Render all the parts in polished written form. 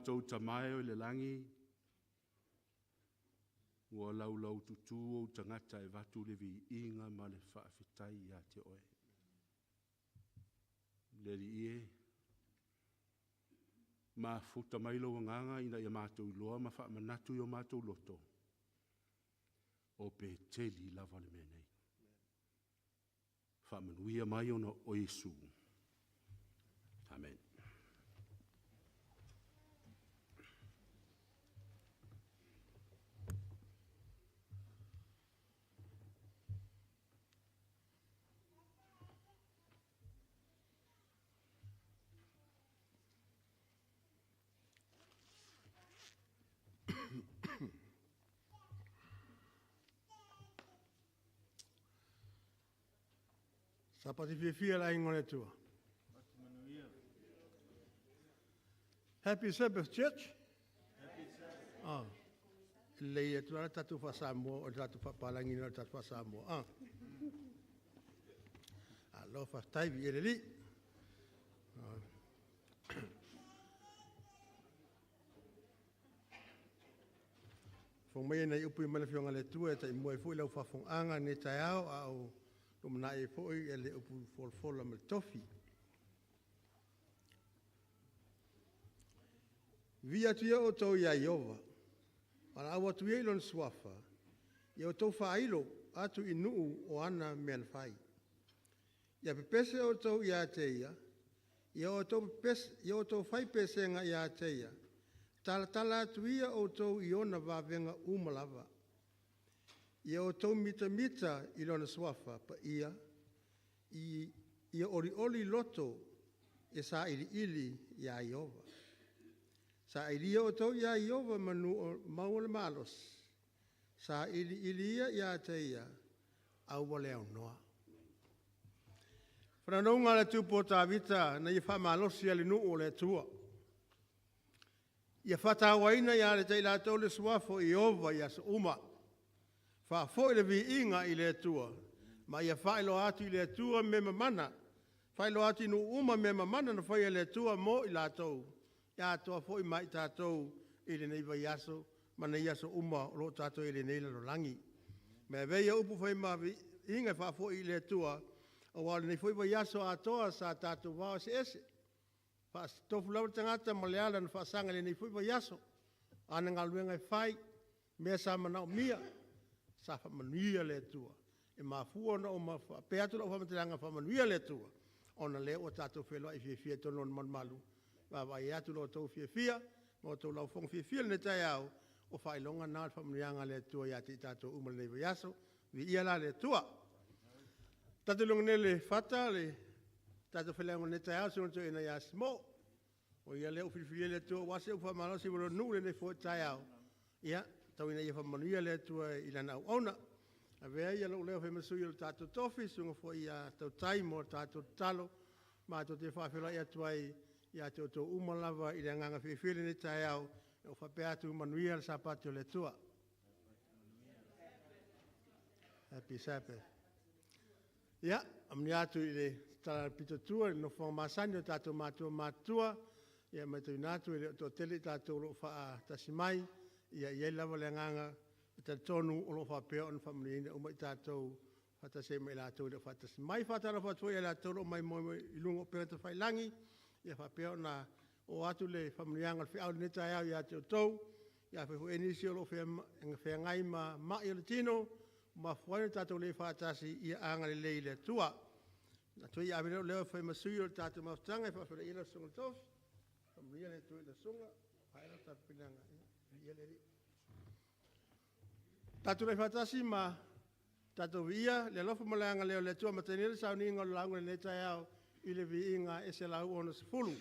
mātou tamae o le langi, ua lau tutu o tangata e vatu le vi inga ma le whaafetai a te oe. Le li ie, ma futa mailo nganga ina ia mātou loa ma wha manatu i o mātou loto. O pe teli lava le menei. Wha manuia mai ona o Yesu. Amen. Sa pati fia la ingone tua. Happy Sabbath, church. Happy Sabbath. Ah. Leia tu ala tatu fa Samoa o tatu fa palangi no tatu fa Samoa. Ah. Alo fa tai vi ele li. Fong mai nei upu mele fionga le tua ta mo e fu le fa fong anga ne taiao au lumna e foi ele upu fol me tofi. Via tia o tau ia Iova, ala awa tu ilon swafa, ia o tau whailo atu inuu o ana mean whai. Ia pepese o tau ia teia, ia o tau whai pesenga ia teia, tala atu ia o tau iona wavenga umalava. Ia o tau mita ilona swafa pa ia oli loto e sa ili ia Iova. Sa ilia o tau ia Iova manu o maule malos. Sa ilia ia teia au wale au noa. Whananonga le tupo tā vita na i whamalosi ali nuu o le tua. Ia whatawaina ia le teila tau le suafo Iova ia sa uma. Whafo le vi inga i le tua. Ma ia whailo atu i le tua me mamana. Whailo atu inu uma me mamana na whai le tua mo i la tau. Ia toa foi mai tātou i le nei vai aso, ma nei aso uma o lo tātou i le nei lalo langi. Me veia upu foi ma inga wha foi i le tua, o wale nei foi vai aso a toa sa tātou wao se ese. Wha tofu lau tangata ma leala na wha sanga le nei foi vai aso. Ana ngā luenga e whai, mea sa manao mia, sa wha manuia le tua. E ma fua na o ma peatu lau wha matiranga wha manuia le tua. Ona leo o tātou whelua i fia tono man malu. Wa ia tu lo tau fia mo tau lau fong fia ne tai au o whailonga nā whamrianga le tua ia te tātou umal nei vai aso vi ia la le tua tatu longa ne le whata le tātou whailonga ne tai au suna tau ina ia Simo'o o ia leo fia le tua wase upa malosi walo nu le ne fo tai au ia tau ina ia whamanuia le tua ila na ona a vea ia leo whamasui o tātou tofi sunga fo ia tau tai mo tātou talo ma tau te whawhila ia tuai ia te o umalava i le nganga whiwhiri ni tai au o whapeatu manuia le sapatio le tua. Happy Sabbath. Ia, amni atu i le tala pito tua, no whanga masani o tātou matua, ia mai tau natu i le o tele tātou lo wha tasimai, ia iei lava le nganga, i tā tonu o lo whapea o na whamriina o mai tātou whatasei mai lātou i le whatasimai, whatara whatua i lātou lo mai moi i lungo pēta whailangi, ia whapea na o atu le whamrianga le whiau neta au ia te o tau, ia whehu enisi o lo whea ngai ma i o le tino, ma whaine tātou le whatasi ia anga le lei le tua. Na tui ia awere o leo whai masui o le tātou mautanga, i whawhira ila sunga tof, whamria le tui le sunga, haera tātou pinanga, ia le ri. Tātou le whatasi ma tātou ia, le lofu malanga leo le tua, ma tenere sau ni ingo le launga le neta au, i le vi inga e se lau ono se fulu.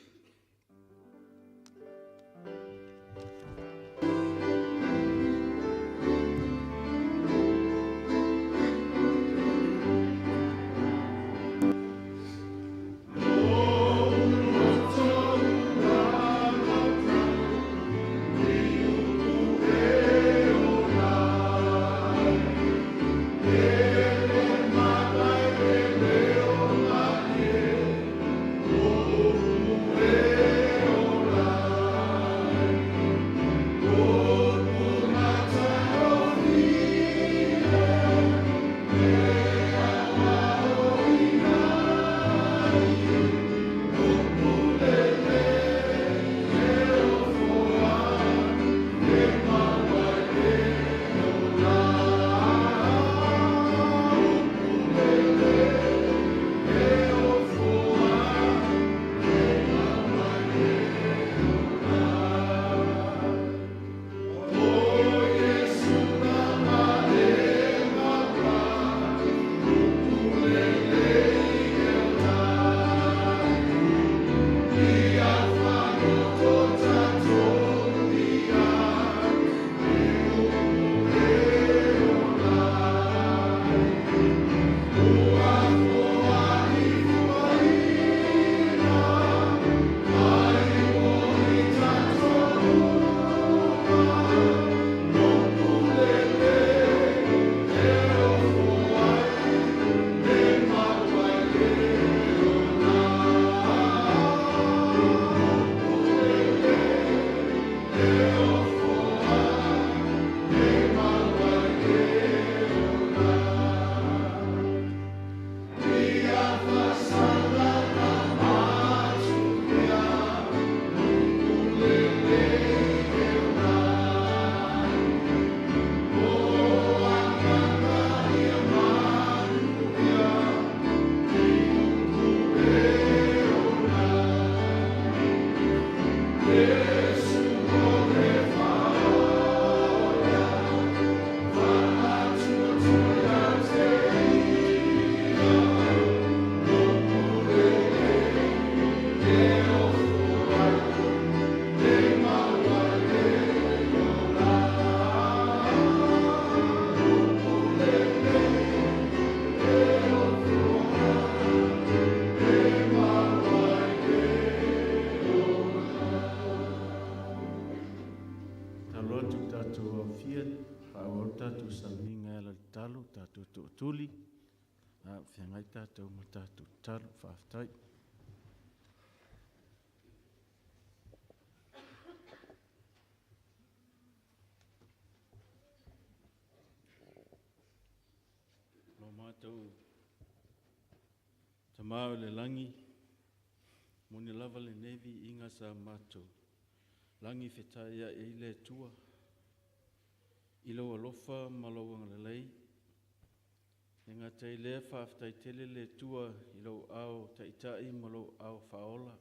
Whiangai tātou ma tātou talo whaafitai. Lo mātou tamau le langi, moni lava le nevi inga sa mātou. Langi whetai ia e le tua, ilo alofa malawanga le lei, e ngā tei lea whaafitai tele le tua ilo au taitai malo au whaola.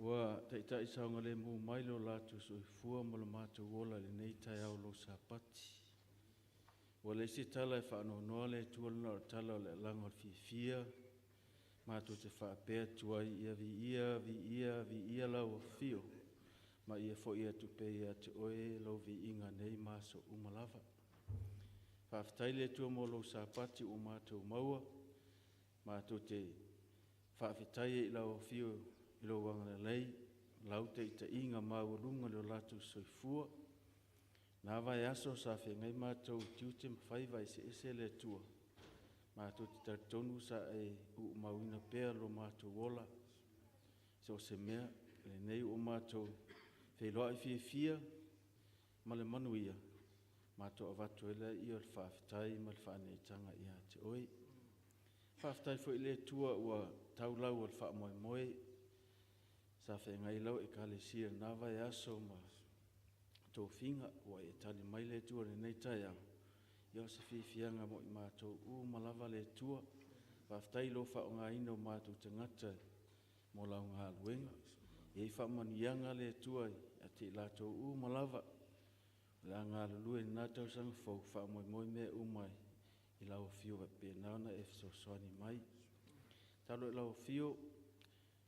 Ua taitai saunga le mu mailo lātu soifua malo mātou wola le nei tai au lo sapati. Ua le se tala e whaano noa le tua luna o tala o le langa o fia, mātou te whaapea tuai ia vi ia lau o fio, ma ia fo ia tupe ia te oe lau vi inga nei maso umalava. Whaafitai le tua mo lo sapati o mātou maua, mātou te whaafitai e lau fio i lo wangana lei, lau te ita inga mau runga le o lātou soifua. Nā vai aso sa whengai mātou tiute mawhai vai se ese le tua, mātou te tartonu sa e u mauina pēr lo mātou wola, so se mea le nei o mātou wheloa i fia, ma le manuia, mātou avatu ele i o le whaafitai ma le whaaneitanga i a te oi. Whaafitai fo i le tua ua taulau o le whaamoemoe, sa whengai lau e kale sia nāwai aso ma tō whinga ua e tali mai le tua le nei tai au. I o se whiwhianga mo i mātou u malawa le tua, whaafitai lo whaonga ino mātou te ngata mo lau ngā luenga. E i whaamanianga le tua a te lātou u malawa, la ngā lulue nā tau sanga fau whaamoemoe mea umai i lau fio wa pēnauna e whasoani mai. Talo e lau fio,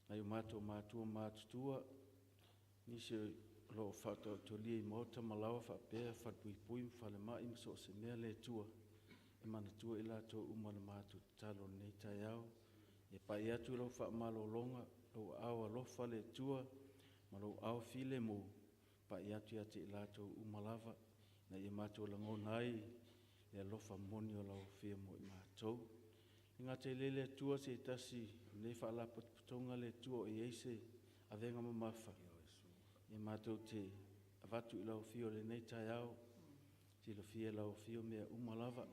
na i mātou mātutua, nisi lo whātou tolia i mauta malawa whaapea whapuipui mwhale mai mso o se mea le tua. E mana tua i lātou umana mātou talo nei tai au. E pai atu lau whaamalo longa, lau au alofa le tua, ma lau au file mo. Pa i atu ate i lātou umalava, na i mātou lango nai, e alofa moni o lau whia mo i mātou. I ngā te lele tua se tasi, nei whaala putonga le tua o i eise a venga mamafa. I mātou te avatu i lau whio le nei tai au, te lo whia lau whio mea umalava,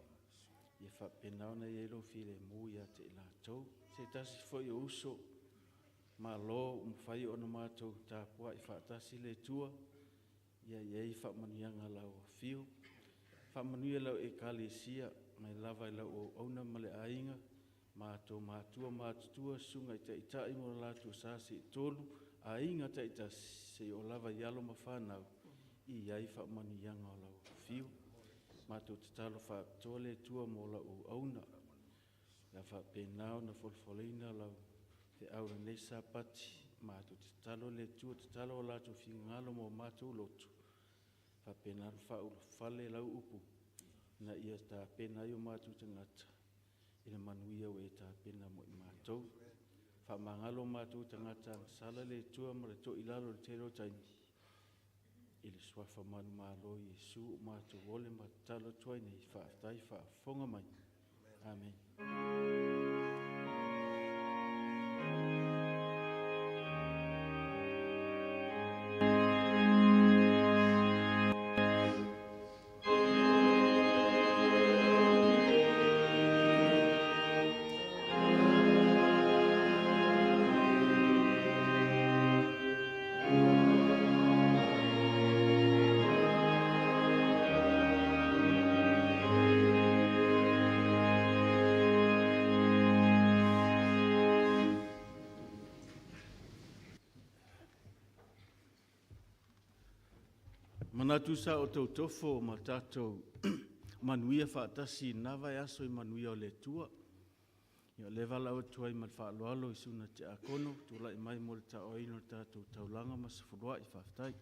i e whapenauna i e lo whia le mui ate i lātou. Se tasi fo i uso, ma lo umwhai o na mātou tāpua i whaatasi le tua, ia iei whaamanianga lau o whio. Whaamanuia lau e kale sia, mai lava i lau o auna male ainga, mātou mātua sunga i te itai mo lātou sāsi i tolu, ainga te ita se o lava i alo ma whanau, i iei whaamanianga o lau o whio. Mātou te talo whaatole tua mo lau o auna, la whapenao na folfolina lau te aura nei sapati, mātou te talo le tua, te talo o lātou whingalo mo mātou lotu. Whapena whaulu whale lau upu, na ia tā pena i o mātou te ngata, i na manuia o e tā pena mo i mātou. Whamangalo mātou te ngata sala le tua ma le to i lalo le tero taimi. I le swafa manu mālo i Jesu o mātou wole ma talo tuai nei whaatai whaafonga mai. Amen. Manatu sa o tau tofo ma tātou manuia whaatasi nawai aso i manuia o le tua. Ia levala o tuai ma whaaloalo i suna te akono, tula i mai mo le ta oino tātou taulanga ma sa furua i whaftai.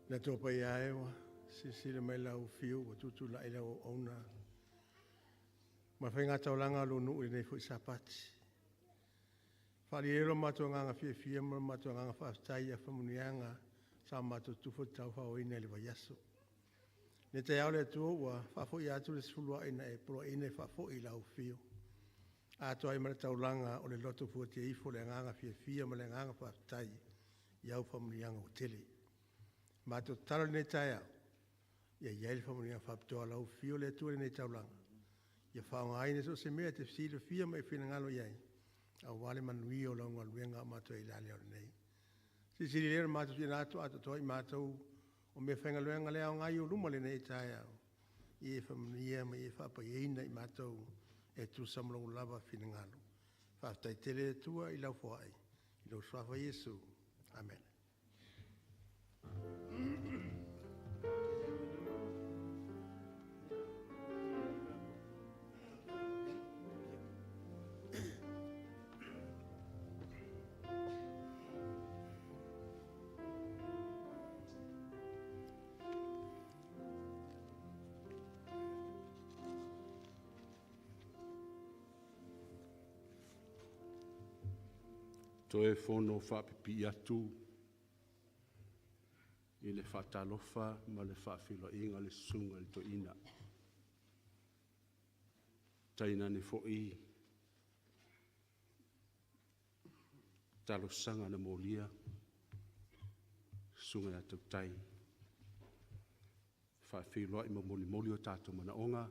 Na tō pai aewa, sisile mai lau fiu, wa tutu la ila o ona. Ma whainga taulanga lo nuu i nei fo i sapati. Whali ero matua nganga fia ma matua nganga whaftai a whamunianga sa matua tufo tau whao ina li yaso. Ne te au le tua ua whafo i atu le sulua ina e pro ina whafo i lau fiu. A toa i mana taulanga o le loto fuatia ifo le nganga fia ma le nganga whaftai i au whamunianga o tele. Matua talo ne tai au. Ia iai le whamunianga whaptoa lau fiu le tua le taulanga. Ia whaonga aine so se mea te fsilo fia mai whina ngalo iai. A wale manui o lau ngaluenga matua i lale o nei. Sisiri lera matua tina atu toi matua o me whenga luenga lea o ngai o luma le nei tai au. I e whamunia ma i e whapa i eina i matua e tu samlongu lava whina ngalo. Whaftai tele tua i lau whaai. I lau swafa Yesu. Amen. To e fono whapipi atu i le whatalofa ma le whawhilo inga le sunga le to ina. Taina ni fo i talo sanga na molia sunga ya tau tai. Whawhilo i moli o tato mana onga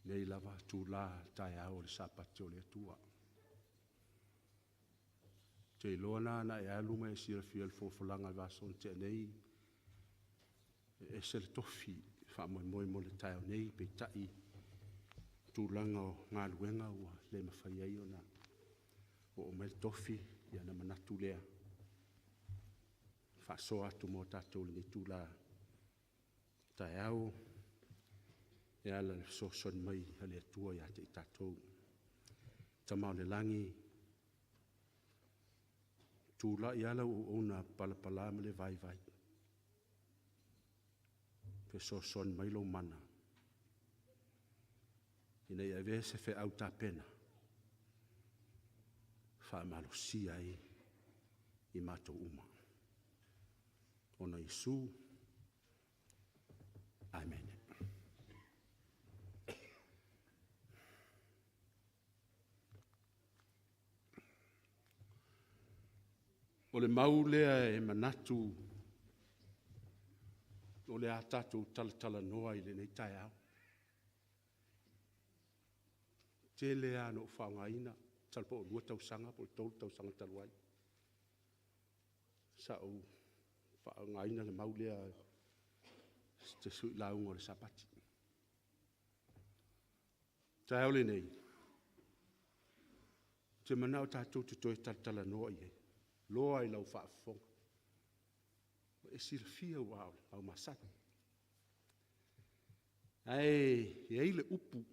nei lava tu la tai au le sapati o le atua. Te loana na e aluma e sira fia le fofolanga vason te nei e se le tofi wha moi mo le taio nei pe tai tūlanga o ngā luenga ua le mawhai ai o na o me tofi ia na manatu lea wha so atu mo tātou le tūla tai au e ala le so son mai ale atua ia te tātou tamau le langi tūla i ala o ona palapala me le vai. Pe so son mai lo mana. Ina ia vese fe au ta pena. Fa malo si ai i mato uma. Ona Isu. Amen. O le mau lea e manatu o le atatu tala noa i le nei tai au. Te lea no whaongaina, talpo o lua tausanga, po tolu tausanga taluai. Sa o whaongaina le mau lea te sui launga o le sapati. Tai au le nei. Te manao tātou te toi tala noa i e. Loa i lau whaafonga. E sila fia wau au masata. Ai, e eile upu.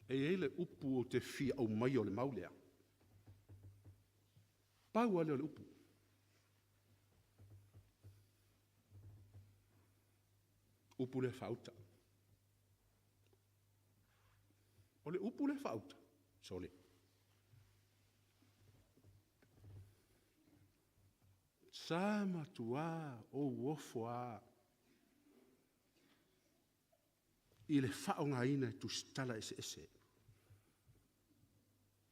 E eile upu o te fia au mai o le maulea. Pau ale o le upu. Upu le fauta. O le upu le fauta. Sole. Sama tua o wofoa. I le faonga ina tu stala ese.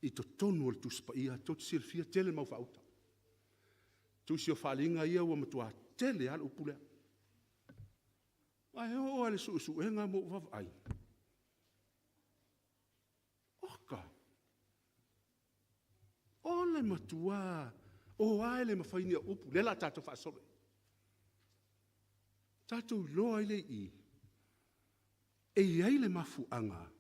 I to tonu o tu spa ia to sirfia tele mau fauta. Tu si o falinga ia o matua tele al upu le. Ai o ale su enga mo vai. Oka. Ole matua. O ai le mafaini upu le la tato fa sobe. Tato loa ile i. E ai le mafu anga.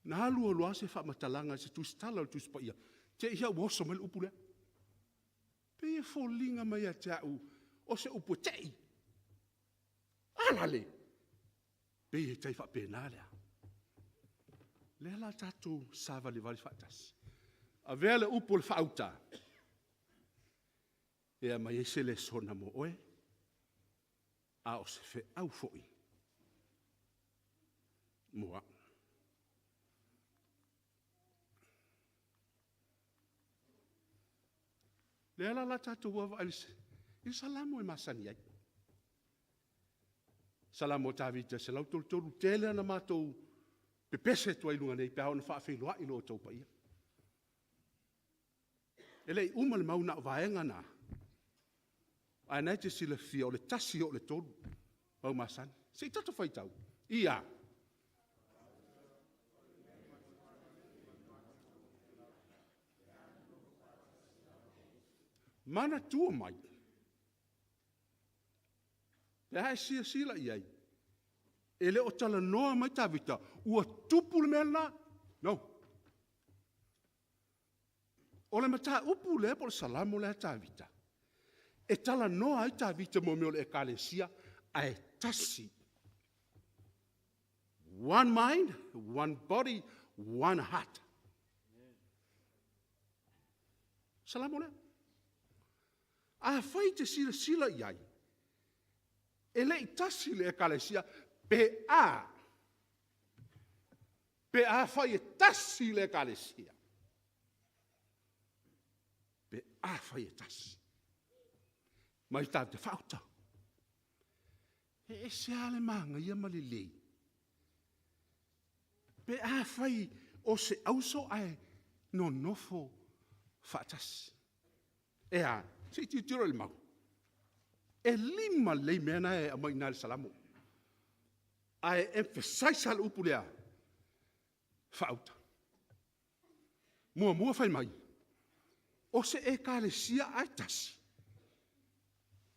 Na halu o loa se fa matalanga se tu stala o tu spaia. Te ia woso mel upu le. Pe folinga mai a tau o se upu tei. Alale. Pe e tai whapena lea. Lea la tātou sāwa le wari whatas. A vea le upo le whauta. Ea mai ese le sona mo oe. A o se fe au foi. Moa. Lea la tātou wawa alise. I salamo e masani ai. Salamo tāwita se lau tolu tele ana mātou pepese tua ilunga nei pēhau na whaafeiloa ilo o tau paia. Ele i uma le mauna o vaenga nā. Ai nei te sila fia o le tasi o le tolu. Au masani. Se i tato whaitau. Ia. Mana tua mai. Pea e sila iai. Ele o tala noa mai tāwita. Ua tupu le mea. No. O le mata upu le po le salamo le tāwita. E tala noa ai tāwita mo meo le ekalesia a e tasi. One mind, one body, one heart. Salamo le. A whai te sila iai. Ele i tasi le ekalesia pe a whai e tasi le ekalesia. Pe a whai e tasi. Mai tā te whauta. E se ale manga ia mali lei. Pe a whai o se auso ai no nofo whaatasi. E a, se i tiro le mau. E lima lei mena e a maina le salamo. A e emphasize al upulea. Whauta. Mua whai mai. O se e kālesia ai tasi.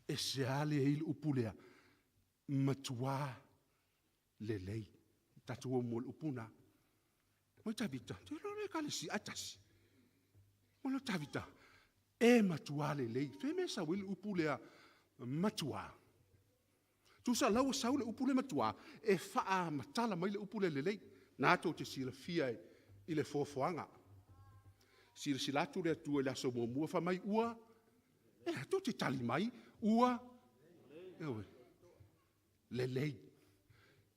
E se ale e il upulea. Matua le lei. Tatua mo le upuna. Moi tavita. Te lo e kālesia ai tasi. Mo lo tavita. E matua le lei. Feme sa wil upulea. Matua. Tu sa lau sau le upule matua e faa matala mai le upule le lei. Nā tō te sila fia i le fōwhoanga. Sila tu le atua le aso mua wha mai ua. E tō te tali mai ua. Ewe. Le lei.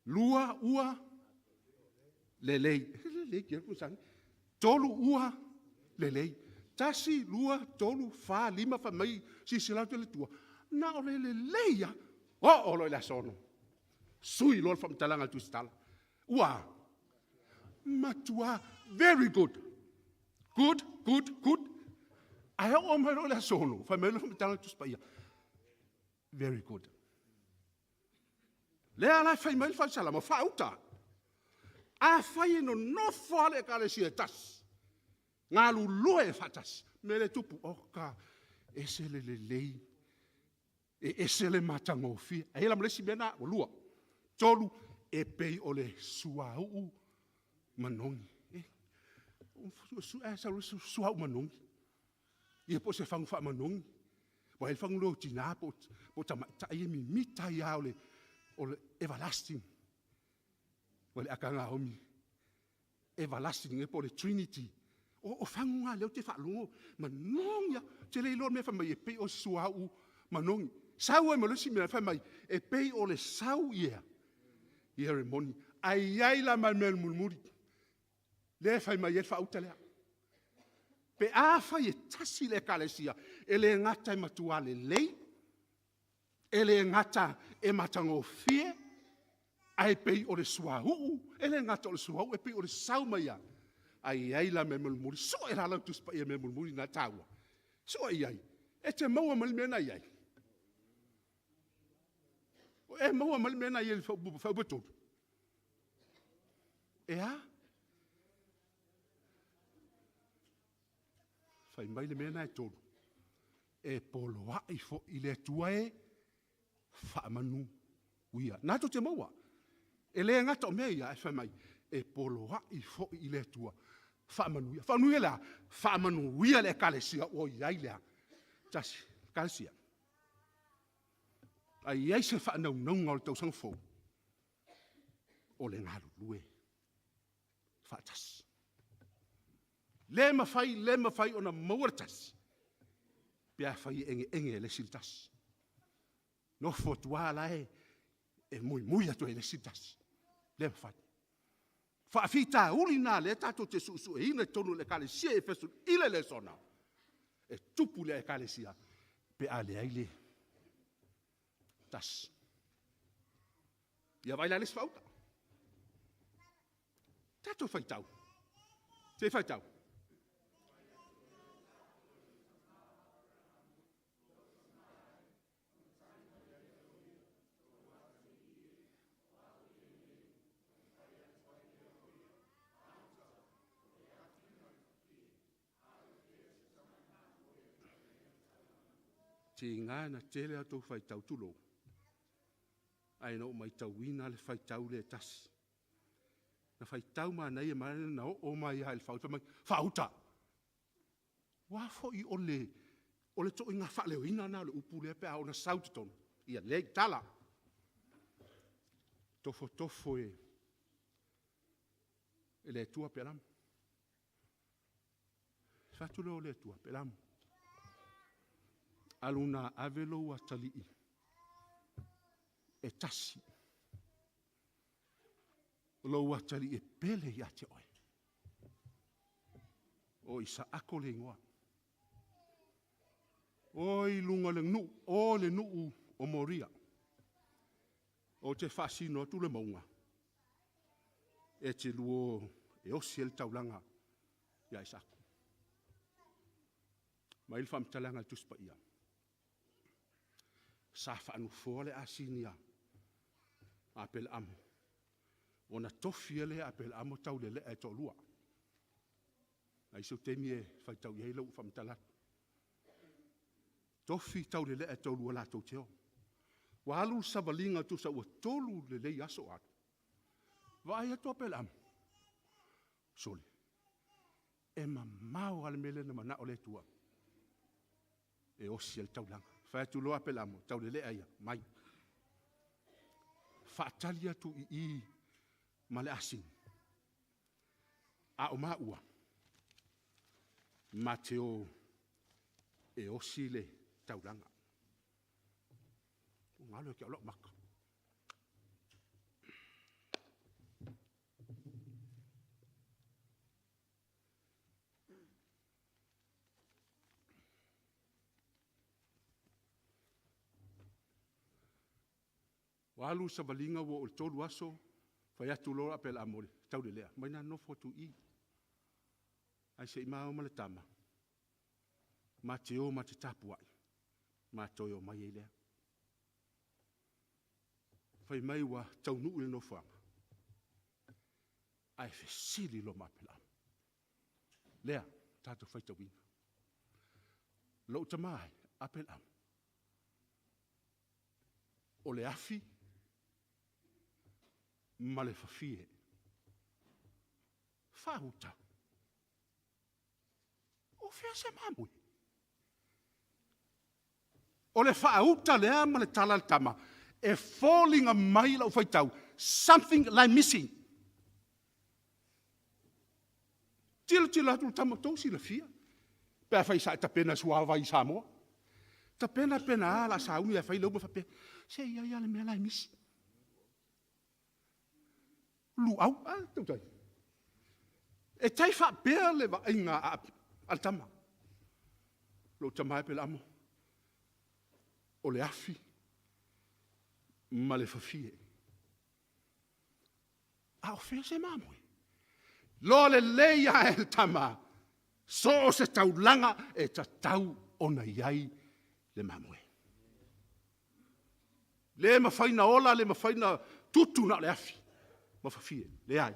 Lua ua. Le lei. Le lei kia kusangi. Tolu ua. Le lei. Tasi lua tolu wha lima wha mai sila tu le tua. Na o le leia, o lo le sono. Sui lo fa mtalanga tu stala. Ua. Matua, very good. Good. Ai o mai lo le sono, fa me lo fa mtalanga tu spaia. Very good. Le ala fa mai fa sala, ma fa uta. A fa no fa le ka le sietas. Ngalu loe fatas. Me le tupu oka ese le lei. E se le matango fi. E la mlesi mena o lua. Tolu e pei o le suau manongi. Suau manongi. I po se fangu fa manongi. Po e fangu lo tina po ta e mi mita ia o le everlasting. O le akanga omi. Everlasting e po le Trinity. O fangu nga leo te fa lungo. Manongi. Te le ilo me fa mai e pei o suau manongi. Sau e malesi mea whai mai, e pei o le sau ia. Ia re moni. Ai la mai mea mulmuri. Le whai mai e whauta lea. Pe a whai e tasi le kalesia. E le ngata e matua le lei. E le ngata e matango fie. Ai pei o le suahu. E le ngata o le suahu. E pei o le sau mai ia. Ai la mea mulmuri. So e rala tu spa ia mea mulmuri na taua. So e iai. E te maua malimena iai. E maua mali mena i ele whaubatou. E a? Whai mai le mena e tolu. E poloa i fo i le atua e whaamanu uia. Nātou te maua. E le ngata o mea ia e whai mai. E poloa i fo i le atua whaamanu uia. Whaamanu uia lea. Whaamanu uia le kalesia o iai lea. Tasi, kalesia. Ai ai se whanau o le tausanga fō. O le ngaru lue. Whaatas. Le mawhai o na mauratas. Pia whai enge le siltas. No fotua lae e mui atu e le siltas. Le mawhai. Whaafita uli nā le tato te susu e ina tonu le kale sia e fesu ile le sona. E tupu le e kale sia. Pe ale aile. Tas. Ia vai la les fauta. Tato faitau. Te faitau. Te ngana tele atu faitau tulo. Ai no mai tauina le faitau le tas. Na faitau mana ia mana na o mai ai fauta mai fauta. Wa fo I ole to inga fa le ina na le upu le pe ona sauton. Ia le tala. Tofo e le tua pelam. Fatulo le tua pelam. Aluna avelo wa talii. E tasi. Lo wa talii e pele ya te oe. O isa ako le ngoa. O I lunga le nu, o le nu o moria. O te fasino tu le maunga. E te luo e osi el taulanga ya isako. Ma il fam talanga tuspa ia. Safa anu fole asinia. Apel amo. Ona tofiele apel amo tau lele e tolua. Ai so temi e fai tau iei lau fam talat. Tofi tau lele e tolua la tau teo. Walu sabalinga tu sa ua tolu lele yaso atu. Vai ato apel amo. Sole. E mamau ale mele na mana ole tua. E osi el taulanga. Fai tu loa pelamo, tau lele aia, mai. Faatalia tu I male asing. A o maua. Mateo e osi le taulanga. O ngalo ke alo maka. Walu sabalinga wo o tolu aso, fai atu loa apel amore, tau lelea. Maina no fotu I. Ai se ima o maletama. Ma te o ma te tapu ai. Ma toi o mai elea. Fai mai wa tau nuu le no whanga. Ai fe sili lo ma apel am. Lea, tato fai tau ina. Lo tamai, apel am. O le afi, ma le fafie. Whahuta. O fea se mamui. O le whahuta lea ma le tala le tama. E falling a mai lau whaitau. Something like missing. Tila atu tama tausi la fia. Pea whai sa tapena suava I Samoa. Tapena pena ala sa uni a whai lau ma whapea. Se ia le mea lai misi. Lu au, tau tai. E tai wha pēr le wa inga al tama. Lo tamai pe lamo. O le afi. Ma le fafie. A o fea se mamoi. Lo le leia el tama. So se tau langa e ta tau ona iai le mamoi. Le mawhaina ola, le mawhaina tutu na le afi. Mawhawhie, le ai.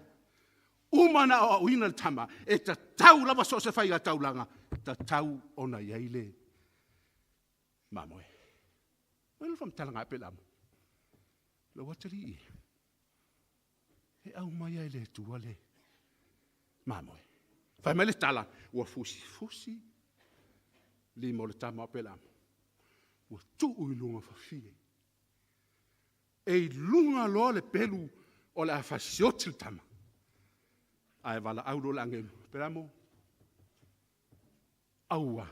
Umana o uina le tama, e ta tau lava so se whaiga taulanga, ta tau ona iai le mamoe. Well, from talanga e pelamu. Le watari I. E au mai ai le tua le mamoe. Whai mai le tala, ua fusi, li mo le tama o pelamu. Ua tuu I lunga whawhie. e lunga loa le pelu o le afasioti le tama. Ai wala au lo langelu. Peramo, aua,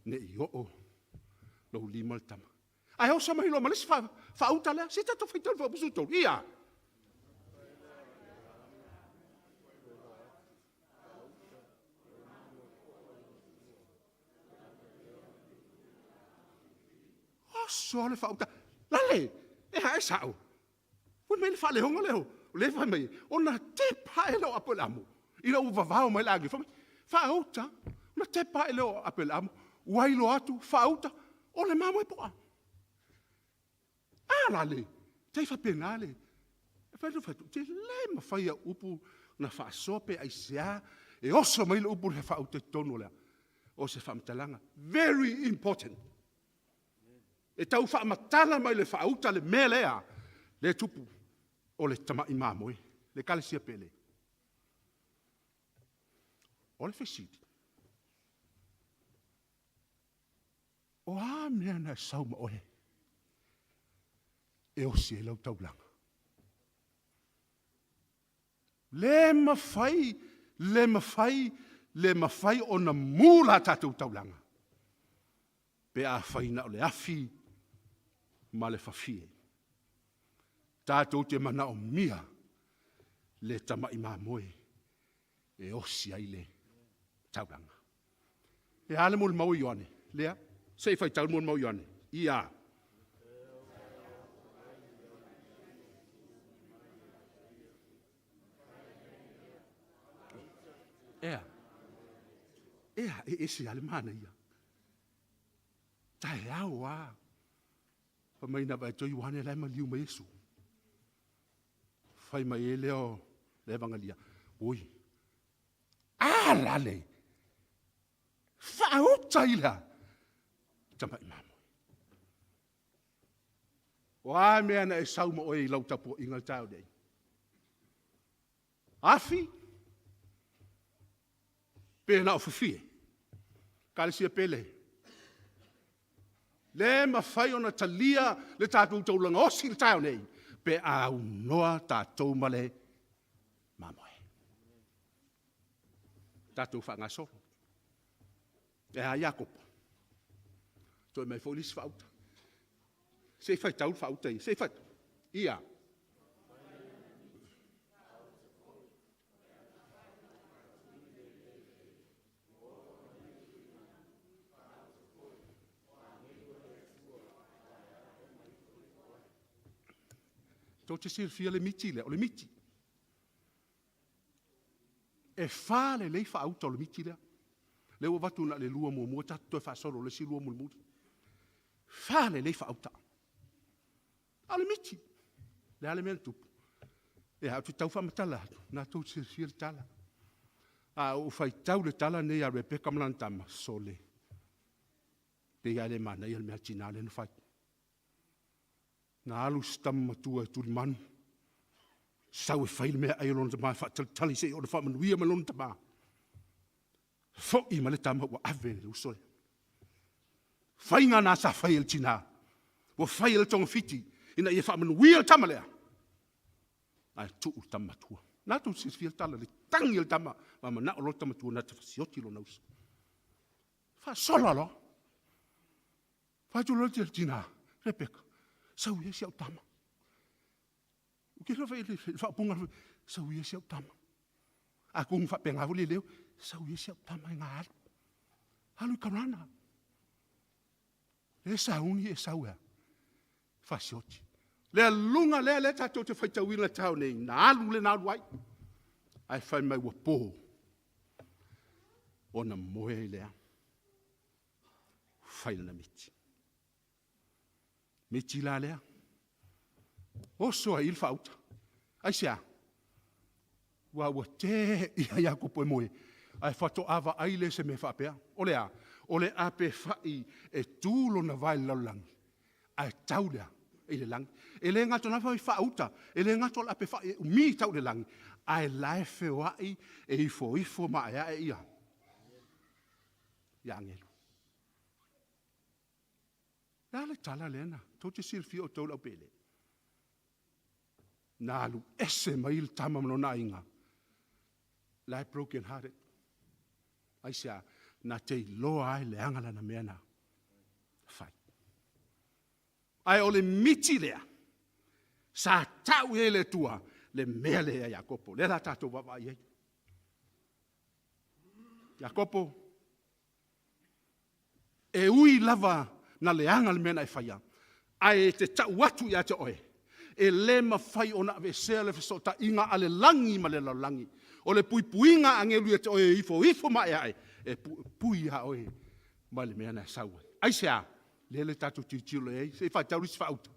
ne i o lo lima le tama. Ai o sama hilo malisi fa uta lea, si tato fai tau fa busu tau. Ia. O so le fa uta. Lale, e hae sao. Ui me le fa le honga leo. Le fa mai, o na te pae leo apel amu. Ina uva vao mai lagi. Fa uta, na te pae leo apel amu. Wailo atu, fa uta, o le mamo e poa. Lale, te fa penale. E fai fatu, te le ma fai a upu na fa sope ai sea. E oso mai le upu le fa uta tono lea. O se fa mtalanga. Very important. E tau fa matala mai le fa uta le melea. Le tupu. O le tama i mamoi, le kale sia pele. O le fesiti. O a mea na sau ma ohe. E o si e lau taulanga. Le mawhai o na mula tātou taulanga. Pe a whaina o le afi, ma le whawhie. Tātou te mana o mia, le tama i mamoe, e osi ai le tauranga. E ale mo le mau ioane, lea, sei fai tau mo le mau ioane, ia. Ea, e ese ale mana ia. Tae au a. Pa mai na vai toi wane lai ma liu ma Yesu. Fai mai e leo le evangelia. Oi. Lale. Fao taila. Tama imamo. Wa mea na e sauma o e lau tapu ingal tau dei. Afi. Pena o fufie. Kalisia pele. Le mawhai ona talia le tātou taulanga osi le tau nei. Pe au noa tātou male mamoe. Tātou wha ngā soro. E a Iakopo. Toi mai fōlis whauta. Se whai taul whauta i. Se whai. Ia. Tau te sirfia le miti le, o le miti. E wha le leifa auta o le miti lea. Le ua watu na le lua mua tatu e wha solo le si lua mua. Wha le leifa auta. A le miti. Le ale mea tupu. E hau tu tau wha matala. Nā tau te sirfia le tala. A u whai tau le tala nei a Rebecca Mlantama sole. Pe ia le mana ia le mea tina le na whai. Na alu stam matua tu man. Sau e whaile mea ai lona tama tali se o na whamanuia ma lona tama. Fo i ma le tama wa ave le usole. Whainga nā sa whaile tina. Wa whaile tonga fiti. Ina i e whamanuia tama lea. Ai tu u tama tua. Nā tu sisfia tala le tangi le tama. Mama na o lo tama tua na te whasioti lo nausa. Wha sola lo. Wha tu lo te tina. Rebecca. Sau ia si au tama. O ke rawa ele whapunga sau ia si au tama. A kung whapenga huli leo, sau ia si au tama e ngā alu. Alu i karana. E sauni e sau ea. Whasioti. Lea lunga lea tātou te whaitawina tau nei. Nā alu le nā ruai. Ai whai mai wa pō. O na moe lea. Whai na miti. Meti la lea. Oso a il fauta. Ai sea. Wa te ia Iakopo e moe. Ai whato awa aile se me whapea. O lea. O le ape whai e tūlo na vai laulangi. Ai tau lea. E le langi. E le ngato na whai whauta. E le ngato le ape whai e umi tau le langi. Ai lae whewai e ifo maa e ia. Ia ngelu. Ia le tala lena. Tau te sirfi o tau lau pele. Nā lu ese mai il tama mano na inga. Lai broken hearted. Ai sia, nā te loa ai le angala na mea na. Fai. Ai o le miti lea. Sa tau e le tua, le mea lea Iakopo. Le la tato wawa iei. Iakopo, e ui lava na le angala mea na e faya. Ai te tau atu ia te oe. E le mawhai o na avesea le fesota inga ale langi ma le langi. O le puipuinga angelu ia te oe ifo ma e ai. E pui ha oe ma le mea na saua. Ai sea, le tatu titilo e ei, se whai taurisi whauta.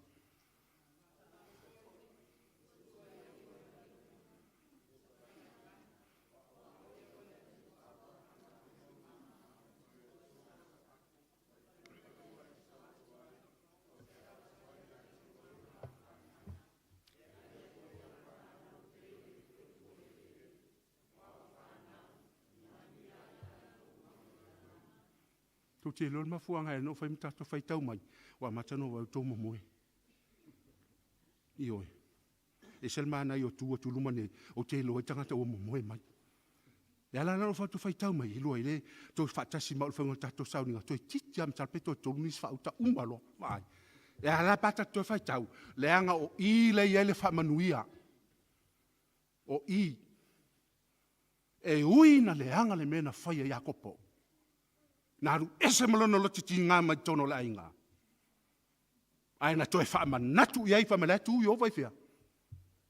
Tu te lor mafuanga e no fai mtato fai tau mai. Wa matano wa utomo moe. Ioe. E sel mana i o tua tuluma ne o te loa tangata o moe mai. E ala naro fatu fai tau mai. Iloa ile to fatasi maul whango tato sauninga. To e titi am talpeto tolunis fauta umalo. Vai. E ala pata to fai tau. Leanga o i le iele fa manuia. O i. E ui na leanga le mena fai a Iakopo. Naru ese malono lo titi ngā mai tono la inga. Ai na toe wha manatu i ai wha malatu i ovai whia.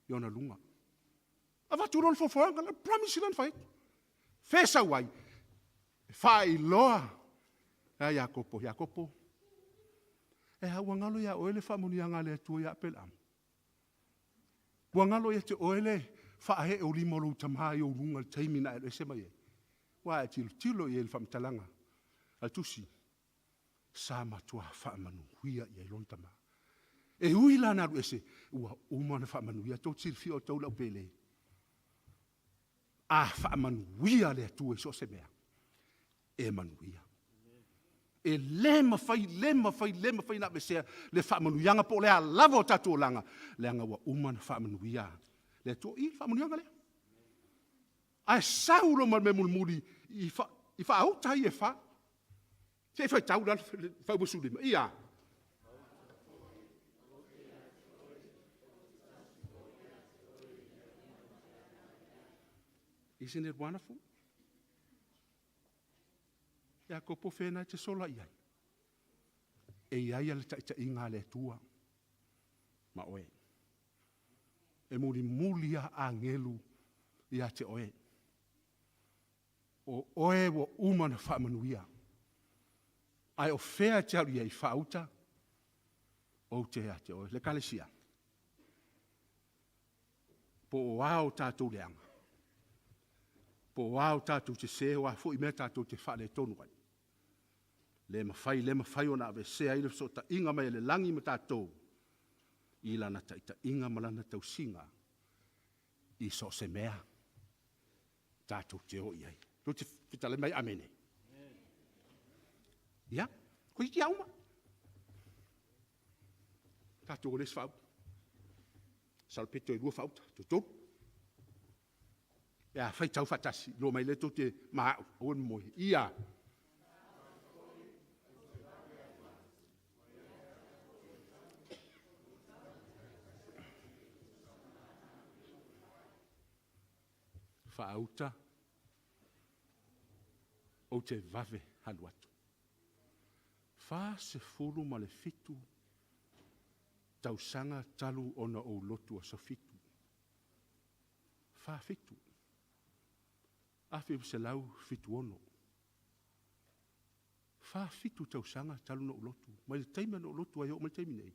I ona lunga. A watu rol fofoanga la promise lan whai. Whesa wai. Whai loa. E Iakopo, Iakopo. E ha wangalo ia oele wha muni anga le atua ia pelam. Wangalo ia te oele wha he o limolo tamai o lunga teimina e se mai e. Wa e tilo i e wha mtalanga. Atusi, sa matua whaamanu huia i lontama. E hui la naru ese, ua umana whaamanu huia, tau tiri fio tau lau pele. A whaamanu huia le atu e so se mea. E manu huia. E le mawhai na mesea, le whaamanu yanga po lea lavo tatu o langa. Leanga ua umana whaamanu huia. Le atu i whaamanu yanga lea. A saulo ma me mulmuri i whaautai e wha. Se fai tau lan fai busuli ma ia. Isn't it wonderful? Iakopo whena te sola iai. E iai ale ta inga le tua. Ma oe. E mulia a ngelu ia te oe. O oe wo umana whamanuia. Ai o whea te aru iei whauta, o te ate o le kalesia. Po o au tātou leanga. Po o au tātou te sewa, fo i mea tātou te whale tonu ai. Le mawhai o na ave sea ile so ta inga mai le langi ma tātou. I lana ta inga malana tau singa. I so se mea. Tātou te o iei. Tu te fitale mai amene. Ja, koe ki auma. Tātou o les whau. Salpeto e rua whauta, tō. Ia, whai tau whatasi, lo mai le tō te maa o moi. Ia. Whaauta. O te vave haluatu. Fa se fulu ma le fitu, tausanga talu ona o lotu a sa fitu. Fa fitu. Afi se lau fitu ono. Fa fitu tausanga talu na o lotu. Mai le taima na o lotu ai o mai taimi nei.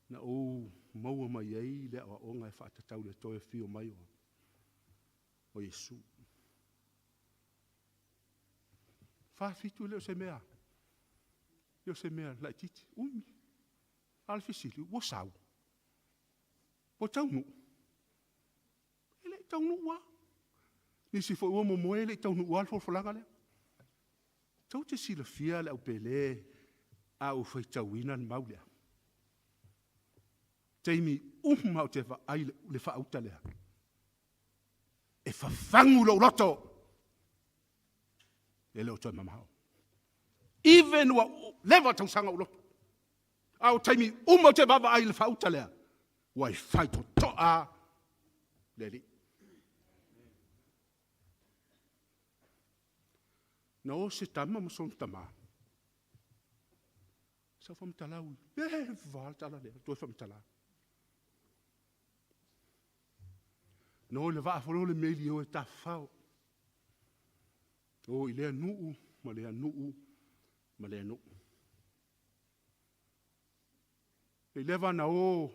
Na o maua mai ei le awa onga e whaatatau le toe fio mai o Yesu. Fa fitu leo se mea. Yo se mea lai titi, umi. Alfisili, wo sau. Po taunu. Ele taunu wa. Nisi fo uomo moele taunu wa alfo folanga le. Tau te sila fia le au pele a u fai tauina ni maulea. Teimi uma o te ai le whauta lea. E whawhangu lo roto. E leo toi mamahau. Even wa lewa tau sanga o roto. Au teimi uma o te wawa ai le whauta lea. Wai whai to toa le li. Na o se tama mo son tama. Sa wham talau. Wal tala lea. Toi wham talau. No le va folo le meli o ta fao. O ile nuu, ma le nuu, ma le nuu. Le leva na o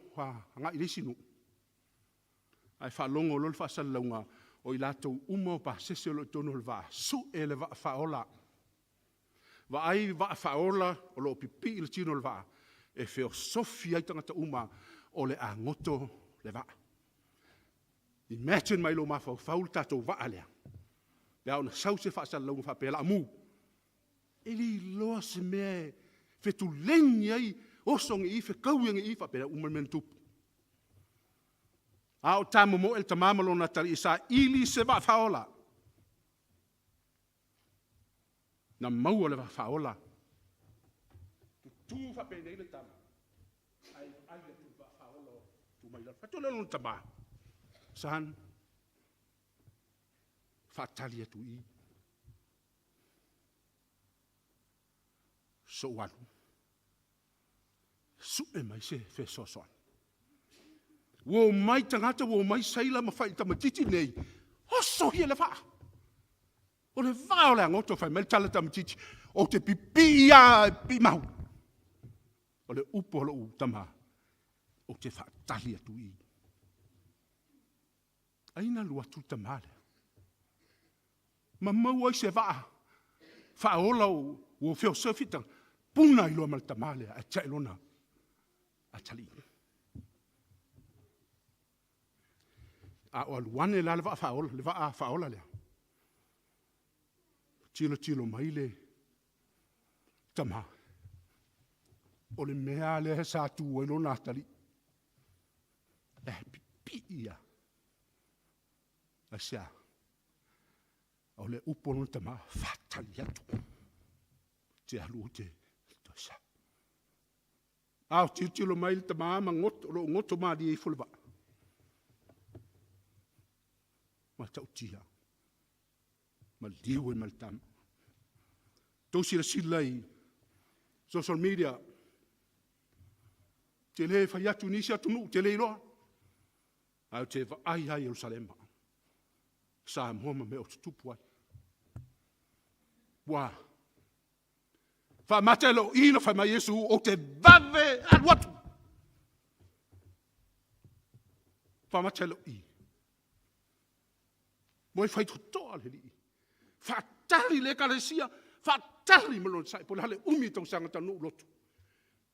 nga ile sinu. Ai fa longo lo fa salunga o ila to umo pa sese lo tono le va su e le va faola. Va ai va faola o lo pipi il tino le va. E feo sofia tanga uma o le angoto le va. Imagine mai lo ma faul tatou va alea. Pea ona sau se whaasala lau wha pela amu. Eli loa se mea fetu lengi ai osongi i whekauengi i wha pela umamen tupu. Ao tamo mo el tamamalo na tari isa ili se wa whaola. Na maua le wa whaola. Tu wha pene ile tama. Ai le tu wa whaola tu mai la. Patole lon tama. San fatalia tu i Seuala su e mai se fe sosoan wo mai tangata wo mai saila ma fai tamatiti nei o so hi le fa o le va o le ngoto fai mel tala tamatiti o te pipia pi mau o le upo lo tama o te fatalia tu i aina lua tu tamale. Ma mau ai se vaa. Whaola o whio sefitang. Puna i lua mal tamale a chailona. A tali. A o aluane la le vaa whaola. Le vaa whaola lea. Tilo maile. Tama. O le mea le sa tu elona tali. E pipi ia. Asia, o le upono tama fatali atu. Te alu te tosa. Au tilo mai le tama ma ngoto ma di e fulva. Ma tau tia. Ma liwe ma tam. Tosi la silai. Social media. Te le fai atu nisi atu nu, te le iloa. Au te va ai Jerusalema. Sa moma me o tupu ai. Wa. Fa matelo ino fa mai Yesu o te vave al watu. Fa matelo i. Moi fai to ale li. Fa tali le kalesia, fa tali melon sai po le umi tong sanga tanu lotu.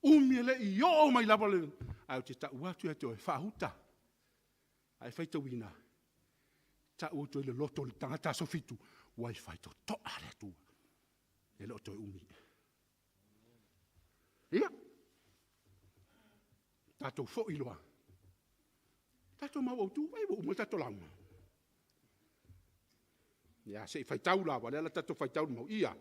Umi le i yo mai lava le. Ai te ta watu e to fa huta. Ai fai to wina. Ta uto le loto le tangata sofitu wifi to ale tu e loto umi ia tato fo iloa tato mau tu vai mo tato lang ia se fai tau la wala tato fai tau mau ia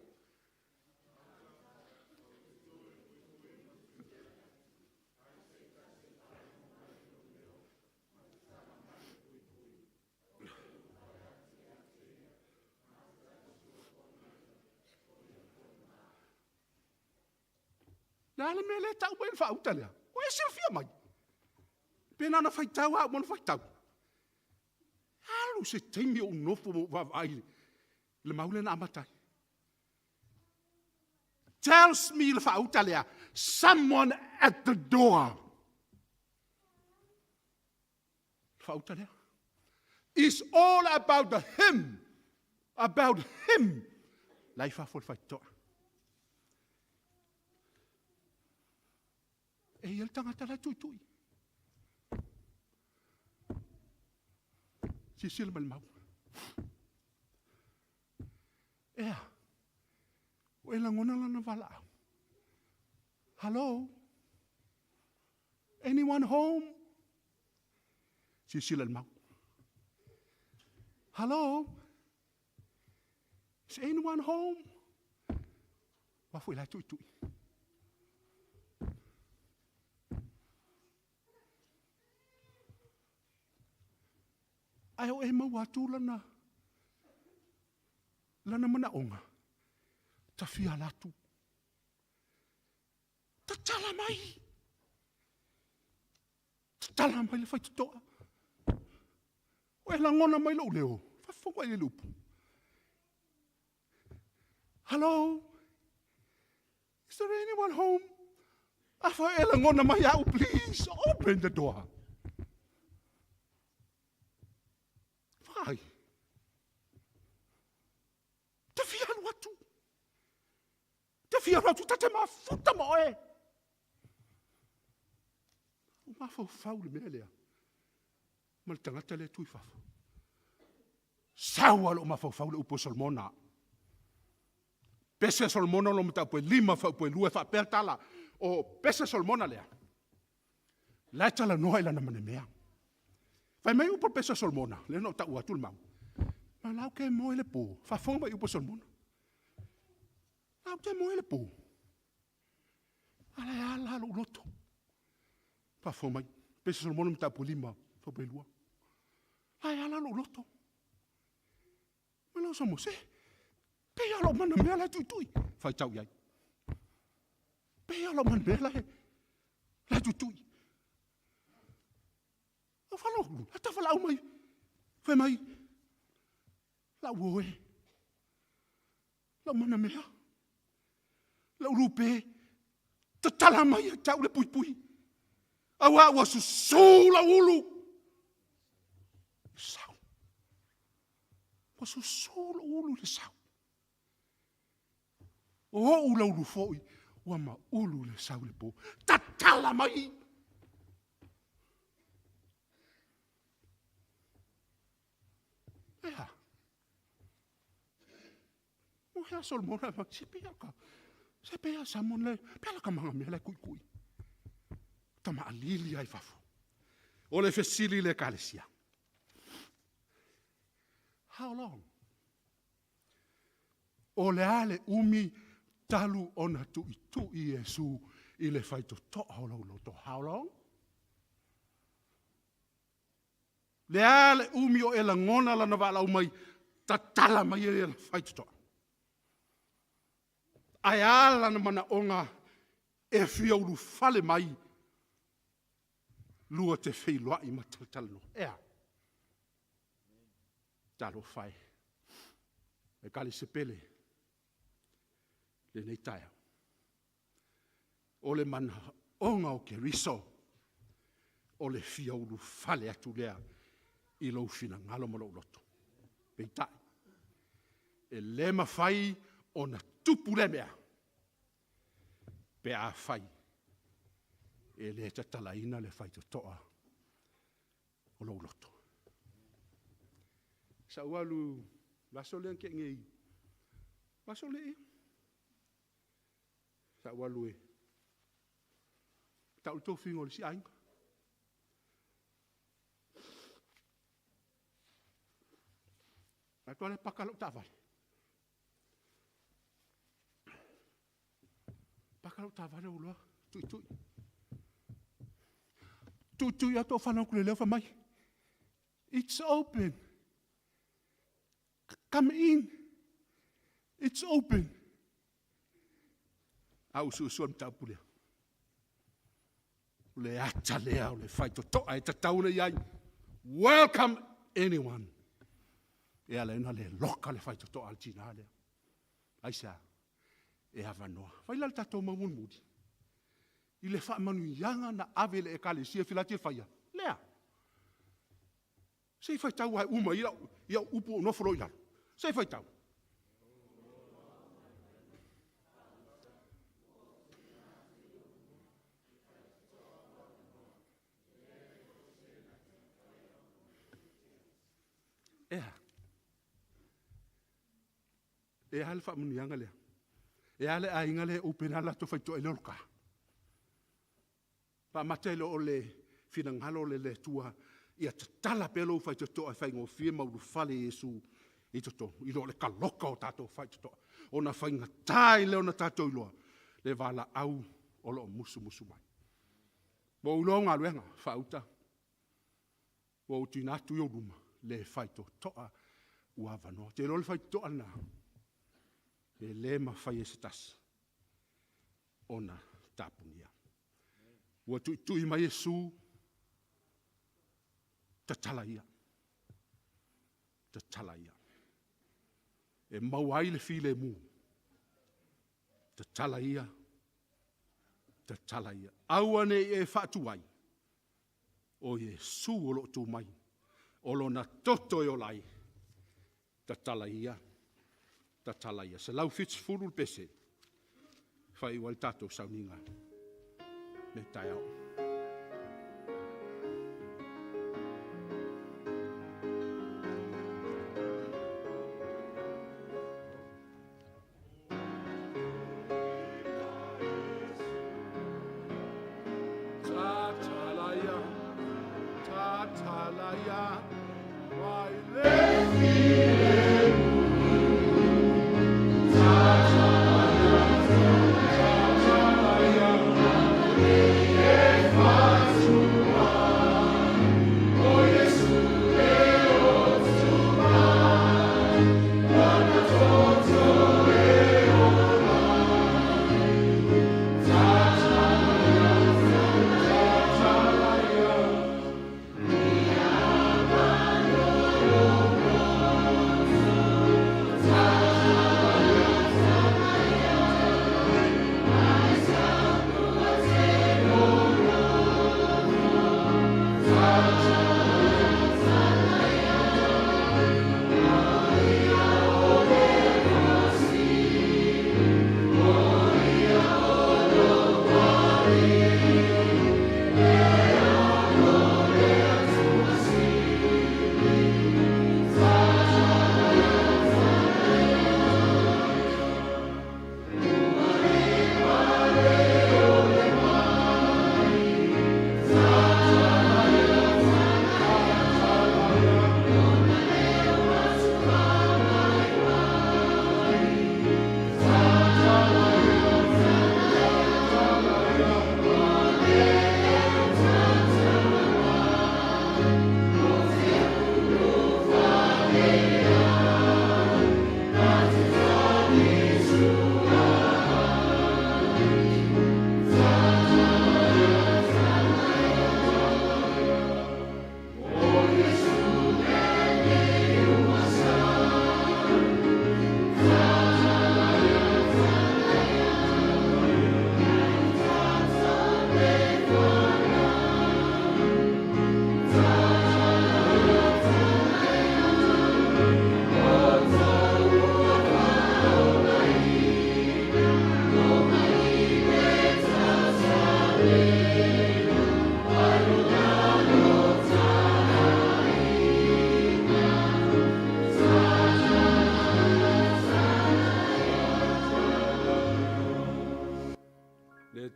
la le mele tau ben fa utalia. O e silfia mai. Pena na fai tau a mon fai tau. Alu se teimi o nofo mo va vai. Le maule na amatai. Tells me le fa utalia. Someone at the door. Fa utalia. It's all about him. About him. Life a fai tau. E il tangata la tui. Si silma il mau. Ea. O e langona lana vala. Hello? Anyone home? sila mau. Hello? Is anyone home? Wafui la tui. Ai o e mau atu lana mana onga. Ta fia latu. Ta tala mai. Ta tala mai le fai toa. O e langona mai lo leo. Fa fonga i le lupu. Hello? Is there anyone home? Afa e langona mai au, please. Open the door. Vai. Te fia watu. Te fia watu tate mafuta mo e. O mafau le mea lea. Ma le tangata le tui fafa. Seuala o mafau le upo Solomona. Pese Solomona lo mta po 5 fa po 2 fa per tala. O pese Solomona lea. La tala no ila na mane mea. Vai mai upo pesa Solomona, le no ta ua tul mau. Ma lau ke mo ele po, fa fo mai upo Solomona. Lau ke mo ele po. Ala lo loto. Fa fo mai pesa Solomona mta po 5 fa po 2. Ala lo loto. Ma lo somo se. Pe alo mana me la tui. Fa tau yai. Pe alo mana me la tui. Falo, ata falau mai. Foi mai. La woe. La mana mea. La urupe. Tatala mai tau le pui. Awa wa su la ulu. Sau. Wa su la ulu le sau. O ula ulu foi. Wa ma ulu le sau le po. Tatala mai. Ea. O hea Solomona ma se pea samon le pea ka manga me le kui. Tama alili ai fafu. O le fesili le kalesia. How long? O le ale umi talu ona tu Yesu i le faito to loto. How long? Le ale umi o ela ngona la na wala umai tatala mai e la faito. Ai ala na mana onga e fia ulu fale mai lua te feilua i matatalo. Ea. Talo fai. E kali sepele. Le nei taia. O le mana onga o ke riso. O le fia ulu fale atu lea. I lo fina ngalo mo lo loto. Peitai. E le mawhai o na tupu le mea. Pe a whai. E le tatalaina le whai toa. O lo loto. Sa walu vaso le ke ngei. Vaso le. Sa walu e. Tau to fingo si ainga. Ato le pakalo tavale. Pakalo tavale uloa, tui. Tui ato whanau kule leo whamai. It's open. Come in. It's open. Au suam tapulea. Le ata lea o le whaito toa e tatauna iai. Welcome anyone. E ala ina le loka le whaito toa al tina lea. Aisa, e hawa noa. Whaila le tatou mamunmudi. I le wha manu ianga na ave le e kale sia filati e whaia. Lea. Sei whaitau hai uma ia upu o noforo iaro. Sei whaitau. E hale wha munu ianga lea. E hale a inga le upena la to whaito e lorka. Pa matelo o le finangalo le tua Ia te tala pelo whai te toa whai ngō whia mauru whale Iesu i te toa. I lo le ka loka o tātou whai te toa. O na whai ngā tāi leo na tātou iloa. Le wala au o lo musu mai. Mo ulonga luenga whauta. Mo utina atu i o ruma le whai to toa ua wanoa. Te lo le whai toa na. Le ma whai e se tasi. O na tāpunia. Ua tui mai Iesu. Ta tala ia. Ta tala ia. E mau ai le file mu. Ta tala ia. Ta tala ia. Aua ne e whatu ai. O Iesu o lo tu mai. O lo na toto e o lai. Ta tala ia. Ta tala ia. Se lau fits furul pese. Whai wai tato sauninga. Me tai au.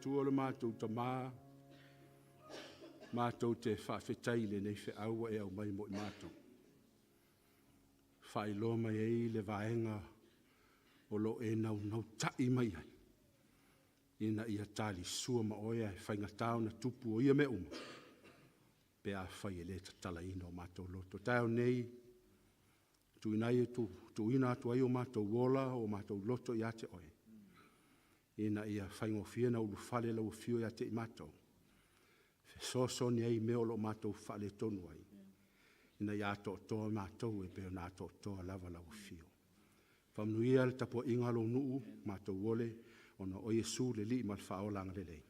tua le mātou ta mā, mātou te whawhetai le nei whi aua e au mai mo i mātou. Whaeloa mai ei le vaenga o lo e nau tai mai ai. Ina ia tali sua ma oia e whaingatau na tupu o ia me uma. Pe a whai e le ta tala ina o mātou loto. Tau nei, tu inai e tu ina atu ai o mātou wola o mātou loto i ate oe. Ina ia whaingofia na ulu whale lau fio i ate i mātou. Fesoso ni ei meo lo mātou whale tonu ai. Ina ia ato toa mātou e peo na ato toa lava lau fio. Whamnuia le tapo inga lo nuu mātou wole ona o Yesu le li mal whaolanga le lei.